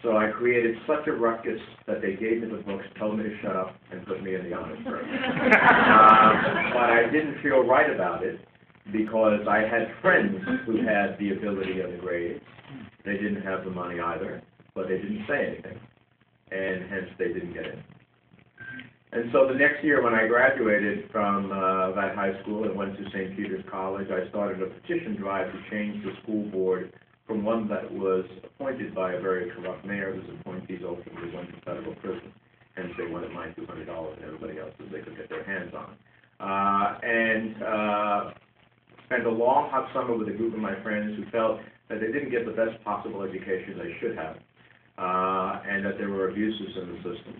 So I created such a ruckus that they gave me the books, told me to shut up, and put me in the honors program. But I didn't feel right about it because I had friends who had the ability and the grades. They didn't have the money either, but they didn't say anything, and hence they didn't get in. And so the next year when I graduated from that high school and went to St. Peter's College, I started a petition drive to change the school board from one that was appointed by a very corrupt mayor whose appointees ultimately went to federal prison. Hence they wanted my $200 and everybody else's they could get their hands on. Spent a long hot summer with a group of my friends who felt that they didn't get the best possible education they should have, and that there were abuses in the system.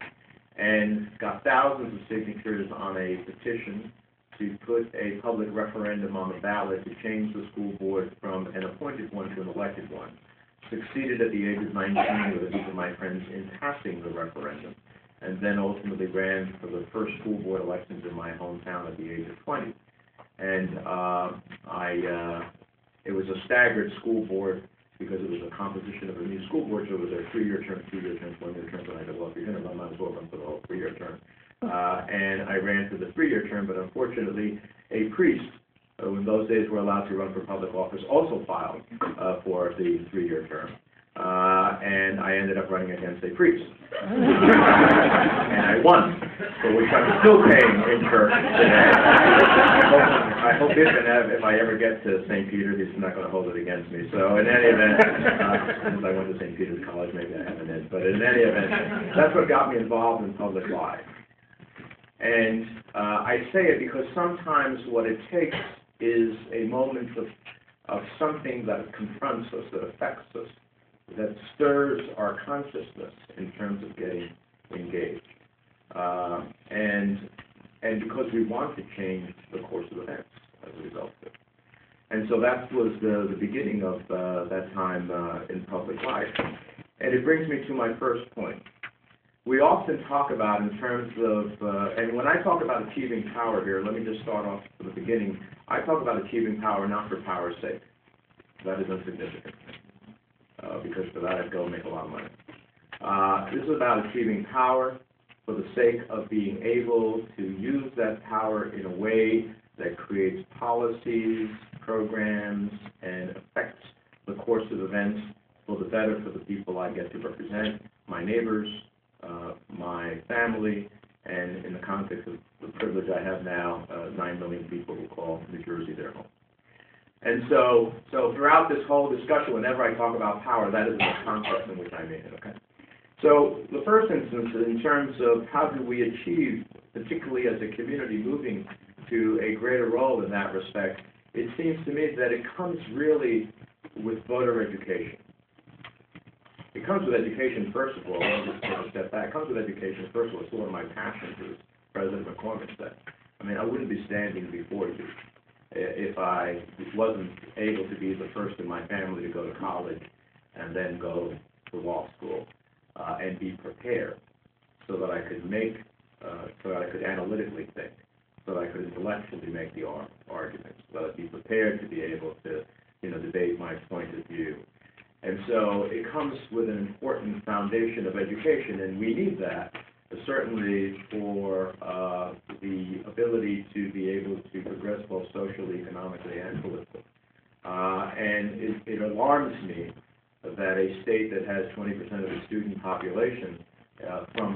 And got thousands of signatures on a petition to put a public referendum on the ballot to change the school board from an appointed one to an elected one. Succeeded at the age of 19 with a group of my friends in passing the referendum, and then ultimately ran for the first school board elections in my hometown at the age of 20. And it was a staggered school board because it was a composition of a new school board, so it was a 3-year term, 2-year term, 1-year term, and I said, well, if you're going to run, might as well run for the whole 3-year term. And I ran for the 3-year term, but unfortunately, a priest, who in those days were allowed to run for public office, also filed for the 3-year term. And I ended up running against a priest. And I won, for which I'm still paying in church today. I hope if I ever get to St. Peter's, he's not going to hold it against me. So in any event, since I went to St. Peter's College, maybe I haven't in. But in any event, that's what got me involved in public life. And I say it because sometimes what it takes is a moment of something that confronts us, that affects us, that stirs our consciousness in terms of getting engaged. And because we want to change the course of events as a result of it. And so that was the beginning of that time in public life. And it brings me to my first point. We often talk about in terms of, and when I talk about achieving power here, let me just start off from the beginning. I talk about achieving power not for power's sake. That is insignificant, because for that I'd go and make a lot of money. This is about achieving power for the sake of being able to use that power in a way that creates policies, programs, and affects the course of events for the better for the people I get to represent, my neighbors, my family, and in the context of the privilege I have now, 9 million people who call New Jersey their home. And so throughout this whole discussion, whenever I talk about power, that is the context in which I mean it, okay? So the first instance, in terms of how do we achieve, particularly as a community moving to a greater role in that respect, it seems to me that it comes really with voter education. It comes with education, first of all. Let me just take a step back. It comes with education, first of all. It's one of my passions, as President McCormick said. I mean, I wouldn't be standing before you if I wasn't able to be the first in my family to go to college and then go to law school and be prepared so that I could so that I could analytically think, so that I could intellectually make the arguments, so that I'd be prepared to be able to, debate my point of view. And so it comes with an important foundation of education, and we need that, certainly for the ability to be able to progress both socially, economically, and politically. And it alarms me that a state that has 20% of its student population from